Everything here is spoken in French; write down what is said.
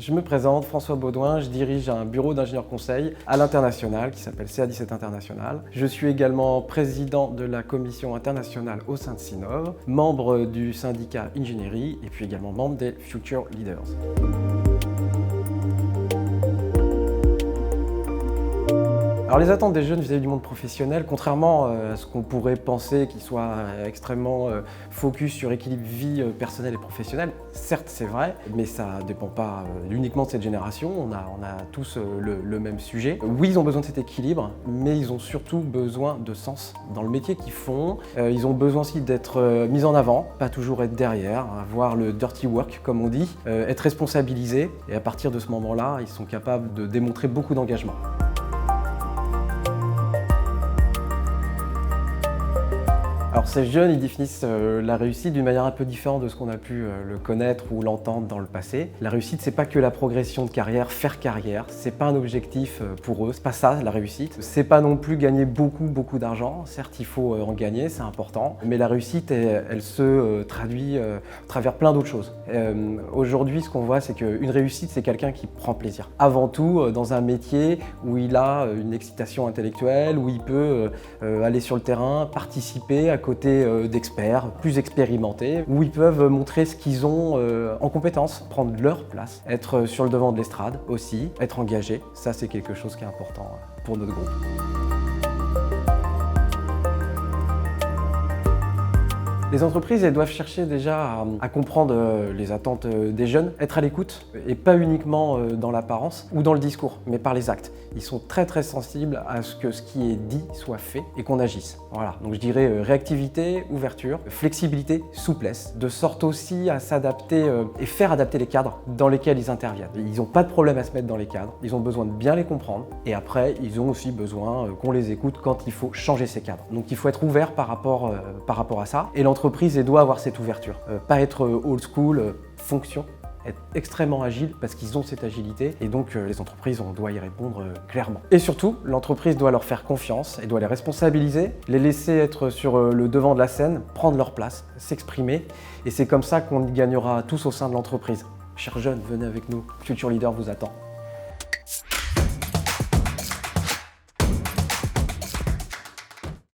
Je me présente, François Baudouin, je dirige un bureau d'ingénieurs conseil à l'international qui s'appelle CA17 International. Je suis également président de la commission internationale au sein de Sinov, membre du syndicat ingénierie et puis également membre des Future Leaders. Alors les attentes des jeunes vis-à-vis du monde professionnel, contrairement à ce qu'on pourrait penser qu'ils soient extrêmement focus sur équilibre vie personnelle et professionnelle, certes c'est vrai, mais ça ne dépend pas uniquement de cette génération, on a tous le même sujet. Oui, ils ont besoin de cet équilibre, mais ils ont surtout besoin de sens dans le métier qu'ils font. Ils ont besoin aussi d'être mis en avant, pas toujours être derrière, avoir le dirty work comme on dit, être responsabilisés, et à partir de ce moment-là, ils sont capables de démontrer beaucoup d'engagement. Alors ces jeunes, ils définissent la réussite d'une manière un peu différente de ce qu'on a pu le connaître ou l'entendre dans le passé. La réussite, c'est pas que la progression de carrière, faire carrière, c'est pas un objectif pour eux, c'est pas ça la réussite. C'est pas non plus gagner beaucoup d'argent, certes il faut en gagner, c'est important, mais la réussite, elle se traduit à travers plein d'autres choses. Aujourd'hui, ce qu'on voit, c'est qu'une réussite, c'est quelqu'un qui prend plaisir. Avant tout, dans un métier où il a une excitation intellectuelle, où il peut aller sur le terrain, participer à côté d'experts plus expérimentés, où ils peuvent montrer ce qu'ils ont en compétences, prendre leur place, être sur le devant de l'estrade aussi, être engagé. Ça, c'est quelque chose qui est important pour notre groupe. Les entreprises, elles doivent chercher déjà à comprendre les attentes des jeunes, être à l'écoute et pas uniquement dans l'apparence ou dans le discours, mais par les actes. Ils sont très sensibles à ce que ce qui est dit soit fait et qu'on agisse. Voilà, donc je dirais réactivité, ouverture, flexibilité, souplesse, de sorte aussi à s'adapter et faire adapter les cadres dans lesquels ils interviennent. Ils n'ont pas de problème à se mettre dans les cadres, ils ont besoin de bien les comprendre et après ils ont aussi besoin qu'on les écoute quand il faut changer ces cadres. Donc il faut être ouvert par rapport à ça et l'entreprise doit avoir cette ouverture, pas être old school, fonction, être extrêmement agile parce qu'ils ont cette agilité et donc les entreprises, on doit y répondre clairement. Et surtout, l'entreprise doit leur faire confiance et doit les responsabiliser, les laisser être sur le devant de la scène, prendre leur place, s'exprimer et c'est comme ça qu'on y gagnera tous au sein de l'entreprise. Chers jeunes, venez avec nous, Future Leader vous attend.